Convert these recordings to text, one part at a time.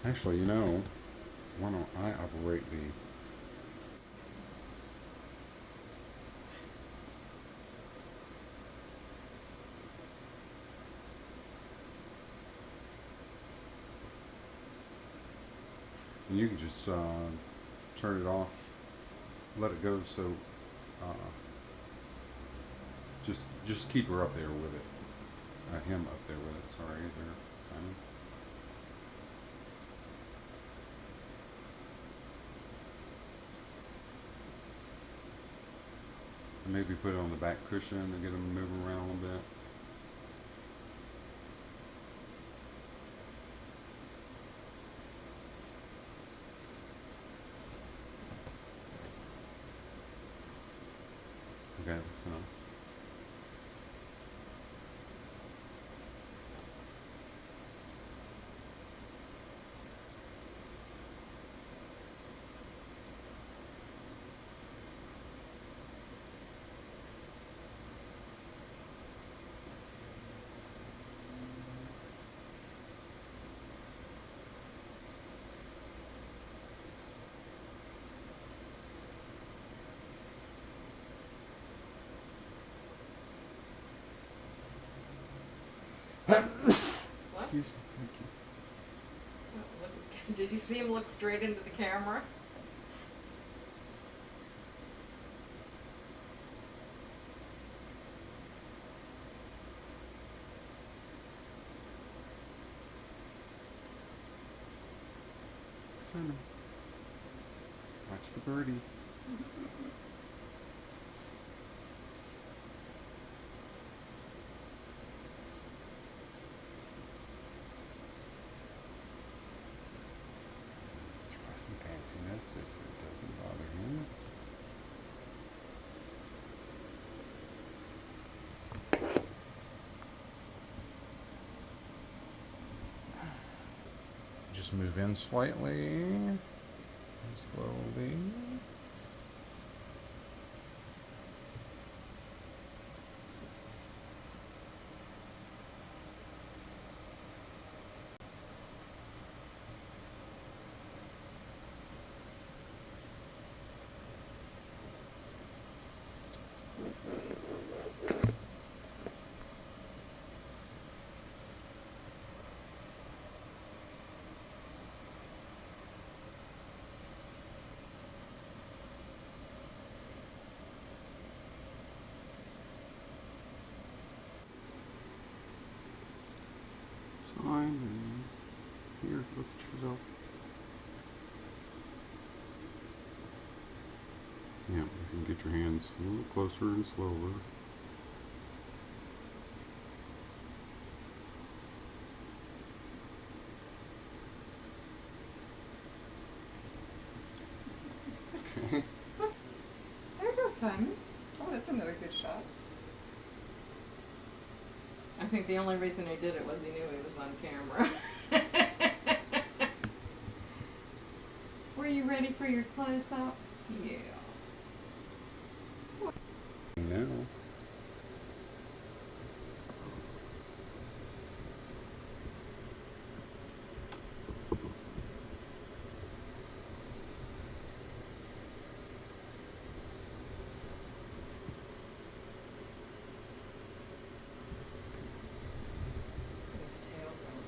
Actually, you know, why don't I operate the. And you can just turn it off, let it go. So uh, just keep her up there with it. Him up there with it. Sorry, there, Simon. And maybe put it on the back cushion and get him moving around a little bit. Okay, so What? excuse me. Thank you. Did you see him look straight into the camera? Simon, watch the birdie. Try some fanciness if it doesn't bother him. Just move in slightly, slowly. Simon, here, look at yourself. Yeah, if you can get your hands a little closer and slower. Okay. There goes Simon. Oh, that's another good shot. I think the only reason he did it was he knew he was on camera. Were you ready for your close-up? Yeah. Now, His tail going.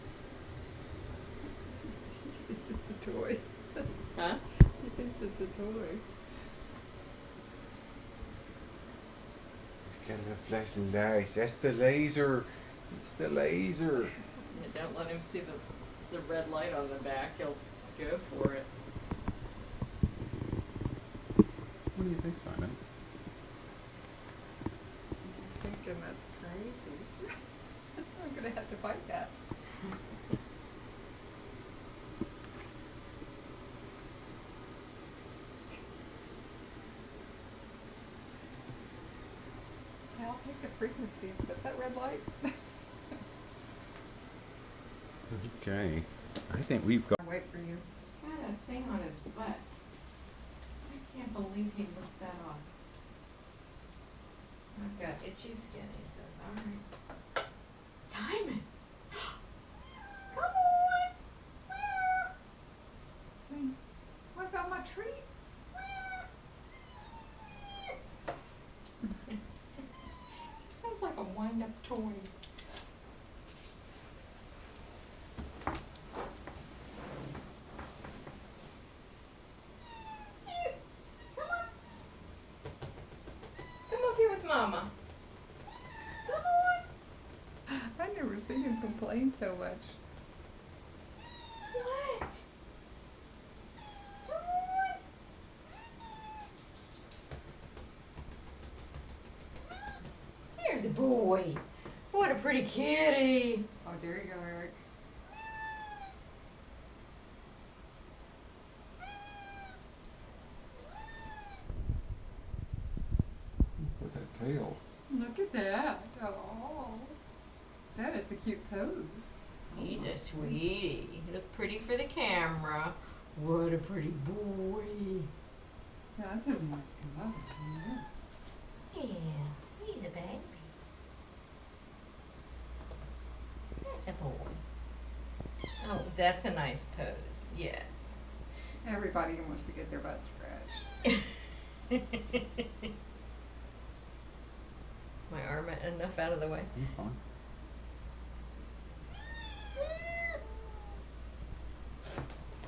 He thinks it's a toy. Huh? He thinks it's a toy. It's got a little flashing lights. That's the laser. It's the laser. Yeah, don't let him see the red light on the back. He'll go for it. what do you think, Simon? I'm thinking that's crazy. I'm gonna have to fight that. See, I'll take the frequencies, but that red light. Okay, I think we've got. Wait for you. Got a thing on his butt. I can't believe he looked that off. I've got itchy skin, he says. All right. Simon! Come on! that toy. Here, come on. Come up here with Mama. Come on. I've never seen him complain so much. What? Come on. Psst, psst, psst, psst, psst. Here's a boy. What a pretty kitty. Oh, there you go, Eric. Look at that tail. Look at that. Oh, that is a cute pose. He's a sweetie. Look pretty for the camera. What a pretty boy. Yeah, that's a nice color. Yeah. Yeah, he's a baby. That's a boy. Oh, that's a nice pose. Yes. Everybody wants to get their butt scratched. Is my arm enough out of the way? You're fine.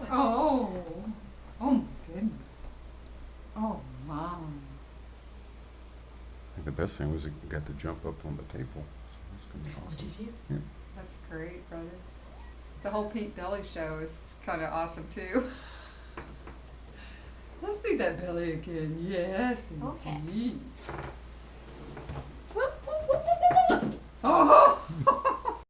Oh, oh my goodness. Oh my. I think the best thing was it got to jump up on the table. So that's gonna be Oh, awesome. did you? That's great, brother. The whole Pete Belly show is kind of awesome too. Let's see that belly again. Yes, Okay. indeed. Whoop, whoop, whoop, whoop, whoop, whoop. Oh,